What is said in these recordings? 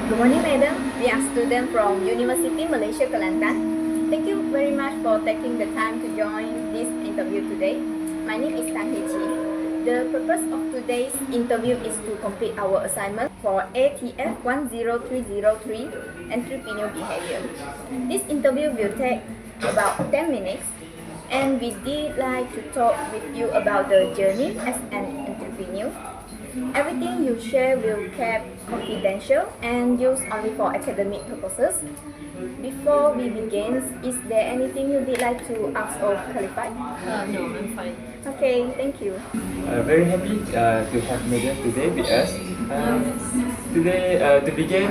Good morning, madam. We are students from University Malaysia Kelantan. Thank you very much for taking the time to join this interview today. My name is Tan Hei Chi. The purpose of today's interview is to complete our assignment for ATF 10303 Entrepreneurial Behavior. This interview will take about 10 minutes, and we did like to talk with you about the journey as an entrepreneur. Everything you share will be kept confidential and used only for academic purposes. Before we begin, is there anything you would like to ask or clarify? No, I'm fine. Okay, thank you. Very happy to have Megan today with us. Today, to begin,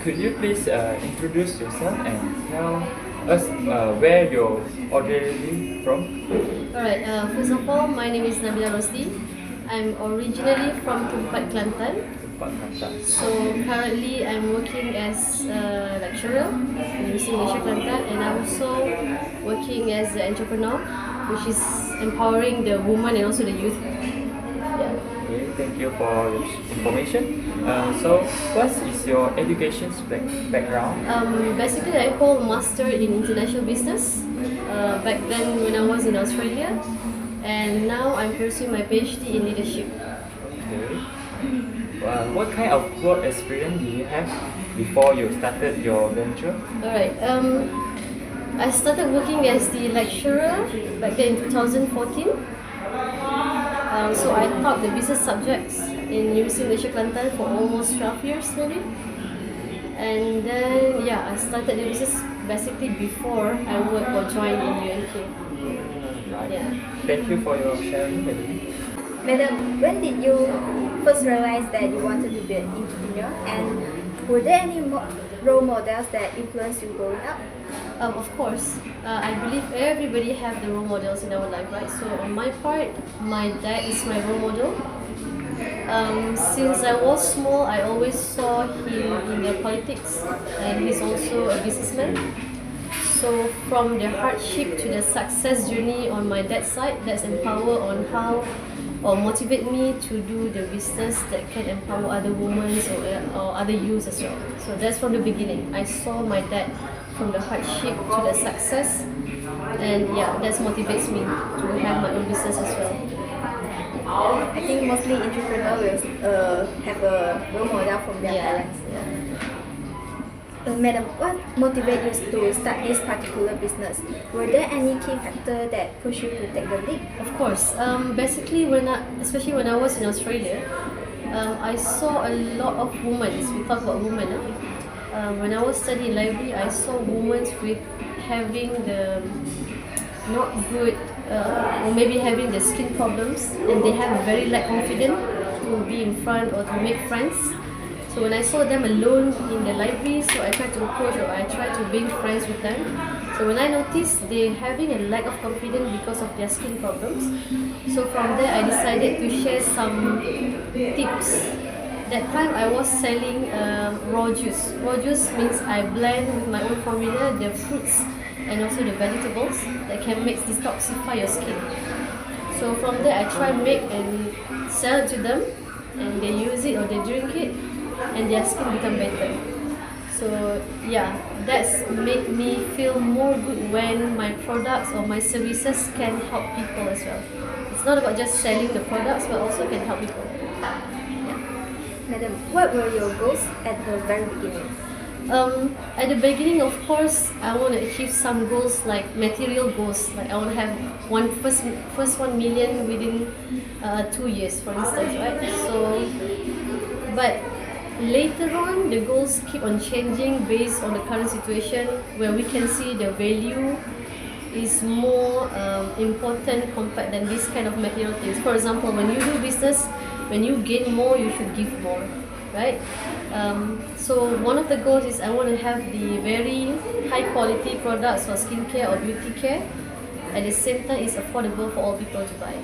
could you please introduce yourself and tell us where you're originally from? Alright, first of all, my name is Nabila Rosdi. I'm originally from Tempat Kelantan. So currently I'm working as a lecturer in University Malaysia Kelantan, and I'm also working as an entrepreneur, which is empowering the women and also the youth. Yeah. Okay, thank you for your information. So, what is your education background? Basically, I hold Master in International Business back then when I was in Australia, and now I'm pursuing my PhD in Leadership. Okay. What kind of work experience do you have before you started your venture? Alright, I started working as the lecturer back then in 2014. So I taught the business subjects in University Malaysia Kelantan for almost 12 years maybe. And then I started the business basically before I worked or joined in UNK. Right. Yeah. Thank you for your sharing. Madam, when did you first realize that you wanted to be an entrepreneur? And were there any role models that influenced you growing up? Of course, I believe everybody have the role models in our life, right? So on my part, my dad is my role model. Since I was small, I always saw him in the politics, and he's also a businessman. So from the hardship to the success journey on my dad's side, that's empower on how or motivate me to do the business that can empower other women or other youths as well. So that's from the beginning. I saw my dad from the hardship to the success, and that motivates me to have my own business as well. I think mostly entrepreneurs will have a role model from their parents. Madam, what motivated you to start this particular business? Were there any key factors that pushed you to take the leap? Of course. Basically, especially when I was in Australia, I saw a lot of women. We talk about women. When I was studying library, I saw women with having the not good or maybe having the skin problems, and they have very lack confidence to be in front or to make friends. So when I saw them alone in the library, so I tried to approach or I tried to make friends with them. So when I noticed they having a lack of confidence because of their skin problems, so from there I decided to share some tips. That time I was selling raw juice. Raw juice means I blend with my own formula the fruits and also the vegetables that can make detoxify your skin. So from there I try make and sell it to them, and they use it or they drink it, and their skin become better. So that's made me feel more good when my products or my services can help people as well. It's not about just selling the products, but also can help people. Madam, what were your goals at the very beginning? At the beginning, of course, I want to achieve some goals like material goals. Like I want to have first 1 million within 2 years, for instance, right? So, but later on, the goals keep on changing based on the current situation, where we can see the value is more important compared than this kind of material things. For example, when you do business, when you gain more, you should give more, right? So one of the goals is I want to have the very high quality products for skincare or beauty care. At the same time, it's affordable for all people to buy.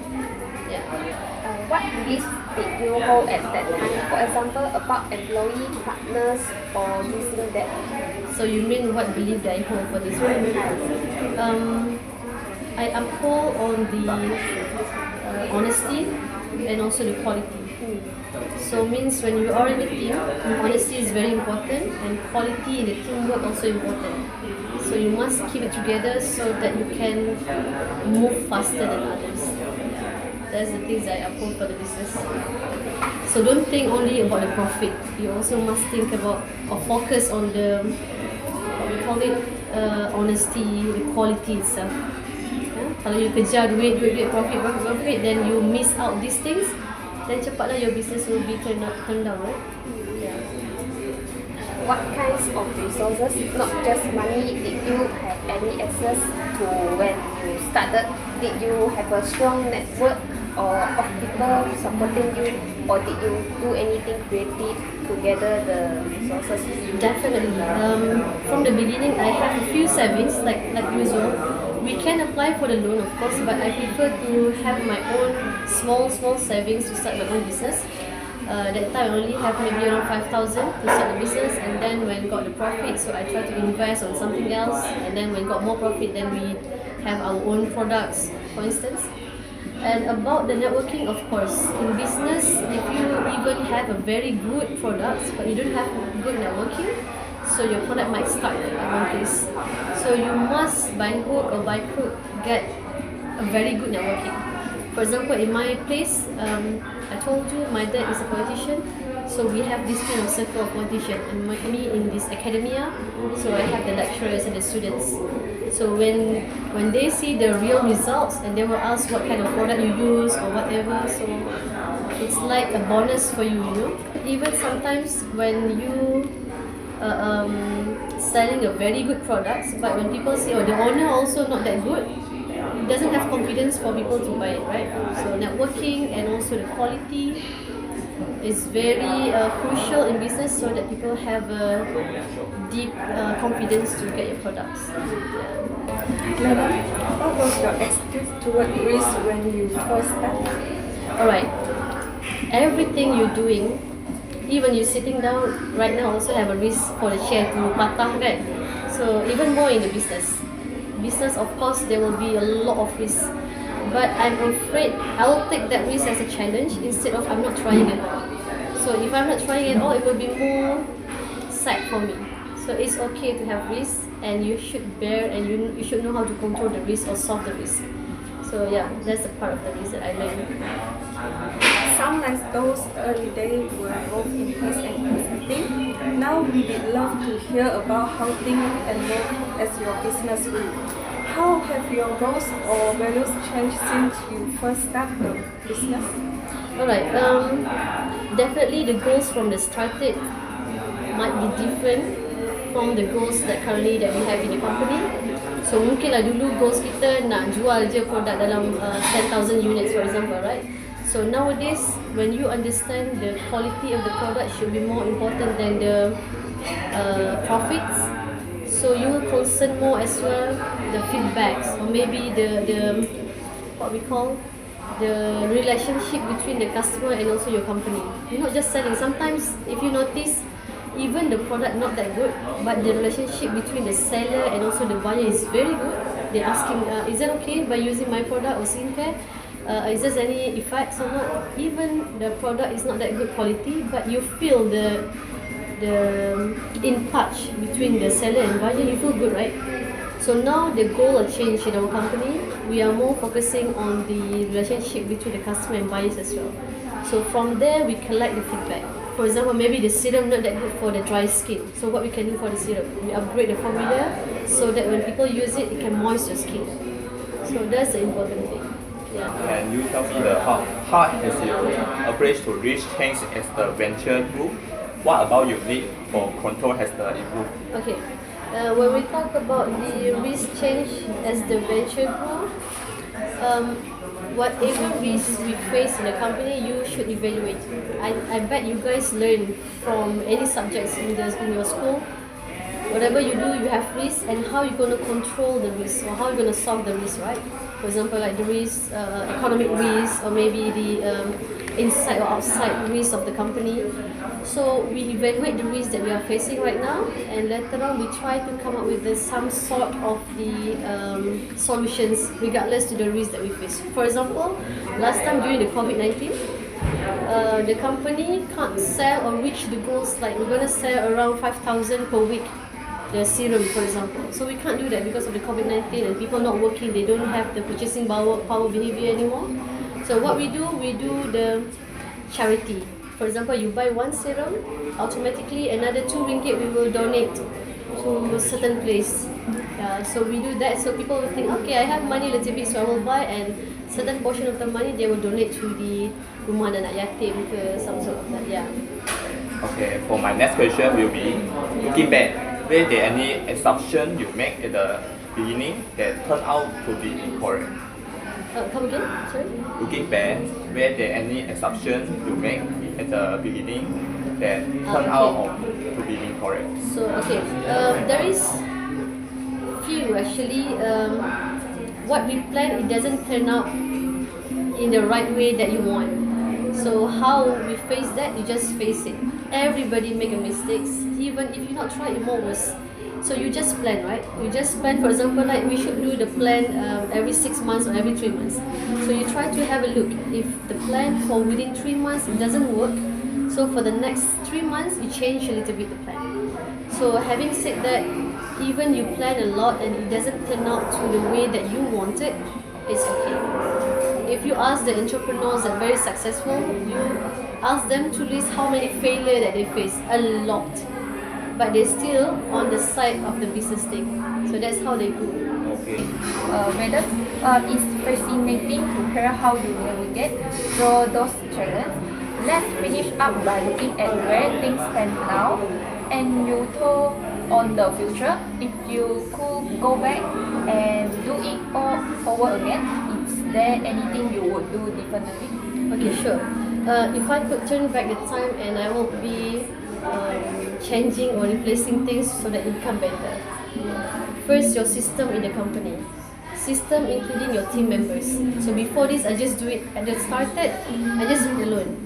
What risks did you hold at that time? For example, about employee, partners, or using that? So you mean what belief that I hold for this one? I uphold on the honesty and also the quality. So means when you are in a team, honesty is very important and quality in the teamwork also important. So you must keep it together so that you can move faster than others. That's the things I uphold for the business. So don't think only about the profit. You also must think about or focus on the what we call it honesty, the quality itself. Kalau you kejar duit, profit, then you miss out these things, then cepatlah your business will be turned down, right? Yeah. What kinds of resources, not just money, did you have any access to when you started? Did you have a strong network or of people supporting you, or did you do anything creative to gather the resources? Definitely. From the beginning, I have a few savings, like usual. We can apply for the loan, of course, but I prefer to have my own small savings to start my own business. That time I only have maybe around 5,000 to start the business, and then when got the profit, so I try to invest on something else, and then when got more profit, then we have our own products, for instance. And about the networking, of course, in business, if you even have a very good product, but you don't have good networking, so your product might stuck at one place. So you must, by hook or by crook, get a very good networking. For example, in my place, I told you my dad is a politician, so we have this kind of circle of politician, and me in this academia, so I have the lecturers and the students. So when they see the real results, and they will ask what kind of product you use or whatever, so it's like a bonus for you, you know. Even sometimes when you selling a very good products, but when people say, oh, the owner also not that good, it doesn't have confidence for people to buy it, right? So networking and also the quality is very crucial in business, so that people have a deep confidence to get your products. Madam, what was your attitude toward risk when you first started? Alright, everything you're doing, even you sitting down right now, also have a risk for the share to patah, kan? So even more in the business. Business, of course, there will be a lot of risk. But I'm afraid I will take that risk as a challenge instead of I'm not trying at all. So if I'm not trying at all, it will be more sad for me. So it's okay to have risk, and you should bear, and you should know how to control the risk or solve the risk. So yeah, that's a part of the risk that I learned. Some like those early days were both intense and exciting. Now we would love to hear about how things evolved as your business grew. How have your goals or values changed since you first started the business? Alright, definitely the goals from the started might be different from the goals that currently that we have in the company. So mungkinlah dulu goals kita nak jual je produk dalam 10,000 units, for example, right? So nowadays, when you understand the quality of the product should be more important than the profits, so you will concern more as well the feedbacks, or maybe the what we call the relationship between the customer and also your company. You're not just selling. Sometimes, if you notice, even the product not that good, but the relationship between the seller and also the buyer is very good. They're asking, is that okay by using my product or skincare? Is there any effects or not? Even the product is not that good quality, but you feel the in touch between the seller and buyer, you feel good, right? So now the goal will change in our company. We are more focusing on the relationship between the customer and buyers as well. So from there, we collect the feedback. For example, maybe the serum not that good for the dry skin. So what we can do for the serum? We upgrade the formula so that when people use it, it can moist your skin. So that's the important thing. Yeah. Can you tell me how has your approach to risk changed as the venture grew? What about your need for control has improved? Okay. When we talk about the risk change as the venture grew, whatever risk we face in the company, you should evaluate. I bet you guys learn from any subjects in your school. Whatever you do, you have risk, and how you're going to control the risk, or how you're going to solve the risk, right? For example, like the risk, economic risk, or maybe the inside or outside risk of the company. So we evaluate the risk that we are facing right now, and later on we try to come up with some sort of the solutions regardless to the risk that we face. For example, last time during the COVID-19, the company can't sell or reach the goals, like we're gonna sell around 5,000 per week, the serum for example. So we can't do that because of the COVID-19 and people not working, they don't have the purchasing power behavior anymore. So what we do the charity. For example, you buy one serum, automatically another 2 ringgit we will donate to a certain place. So we do that, so people will think, okay, I have money a little bit, so I will buy, and certain portion of the money they will donate to the rumah anak yatim ke, some sort of that. Yeah. Okay, for my next question will be, looking back, were there any assumption you make at the beginning that turned out to be incorrect? Come again? Sorry. Looking back, were there any assumption you make at the beginning that turned out to be incorrect? So okay, there is few actually. What we plan, it doesn't turn out in the right way that you want. So how we face that, you just face it. Everybody make a mistakes, even if you not try, it more worse. So you just plan, right? You just plan, for example, like we should do the plan every 6 months or every 3 months. So you try to have a look. If the plan for within 3 months it doesn't work, so for the next 3 months you change a little bit the plan. So having said that, even you plan a lot and it doesn't turn out to the way that you wanted, it's okay. If you ask the entrepreneurs that are very successful, you ask them to list how many failures that they face, a lot. But they're still on the side of the business thing. So that's how they go. Okay. Madam, it's fascinating to hear how you navigate through those challenges. Let's finish up by looking at where things stand now, and you told on the future. If you could go back and do it all over again, is there anything you would do differently? Okay, sure. If I could turn back the time, and I will be changing or replacing things so that it become better. First, your system in the company. System including your team members. So before this, I just do it. I just started, I just do it alone.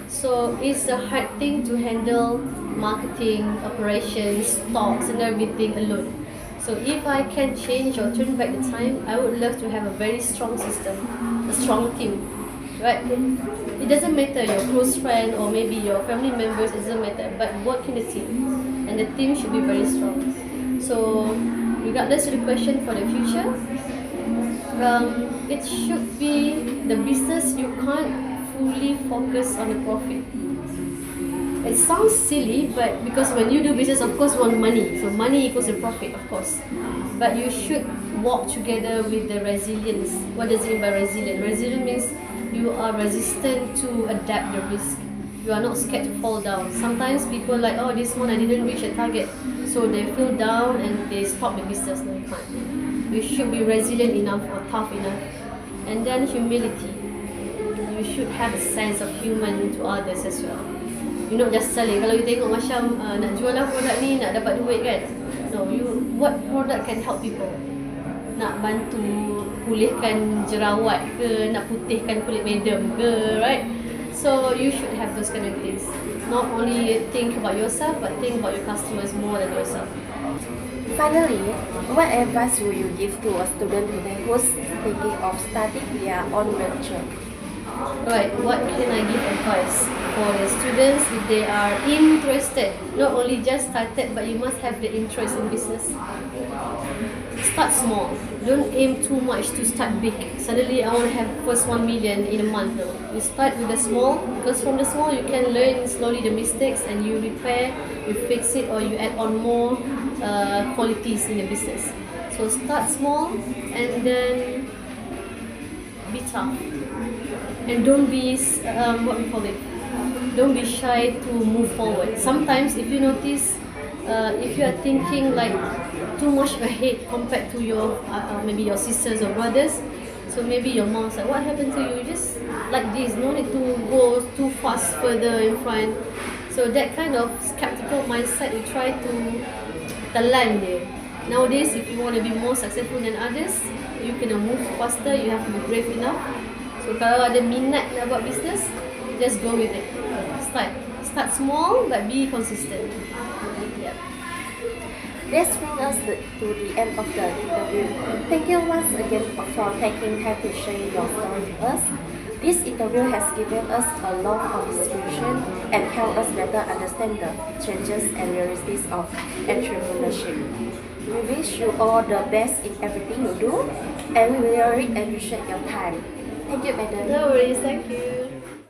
So it's a hard thing to handle marketing, operations, stocks and everything alone. So if I can change or turn back the time, I would love to have a very strong system, a strong team. Right? It doesn't matter your close friend or maybe your family members, it doesn't matter, but work in a team, and the team should be very strong. So regardless of the question for the future, it should be the business. You can't fully focus on the profit. It sounds silly, but because when you do business, of course, you want money. So money equals the profit, of course. But you should walk together with the resilience. What does it mean by resilient? Resilient means you are resistant to adapt the risk. You are not scared to fall down. Sometimes people like, oh, this month I didn't reach a target, so they feel down and they stop the business. No, you can't. You should be resilient enough or tough enough. And then humility. You should have a sense of human to others as well. You're not just selling. Kalau you tengok macam nak jual lah produk ni, nak dapat duit kan. No, what product can help people? Nak bantu pulihkan jerawat ke, nak putihkan kulit madam ke, right? So you should have those kind of things. Not only think about yourself, but think about your customers more than yourself. Finally, what advice would you give to a student today who's thinking of starting their own venture? Right, what can I give advice for the students if they are interested? Not only just started, but you must have the interest in business. Start small. Don't aim too much to start big. Suddenly, I want to have first 1 million in a month. No. You start with the small, because from the small you can learn slowly the mistakes and you repair, you fix it, or you add on more qualities in the business. So start small and then be tough. And don't be don't be shy to move forward. Sometimes if you notice, if you are thinking like too much ahead compared to your maybe your sisters or brothers, so maybe your mom's like, what happened to you? Just like this, no need to go too fast further in front. So that kind of skeptical mindset, you try to telan dia. Nowadays, if you want to be more successful than others, you can move faster, you have to be brave enough. So kalau ada minat nak buat business, just go with it. Start small but be consistent. Yeah. This brings us to the end of the interview. Thank you once again for taking time to share your story with us. This interview has given us a lot of inspiration and helped us better understand the changes and realities of entrepreneurship. We wish you all the best in everything you do, and we really appreciate your time. Thank you, madam. No worries, thank you.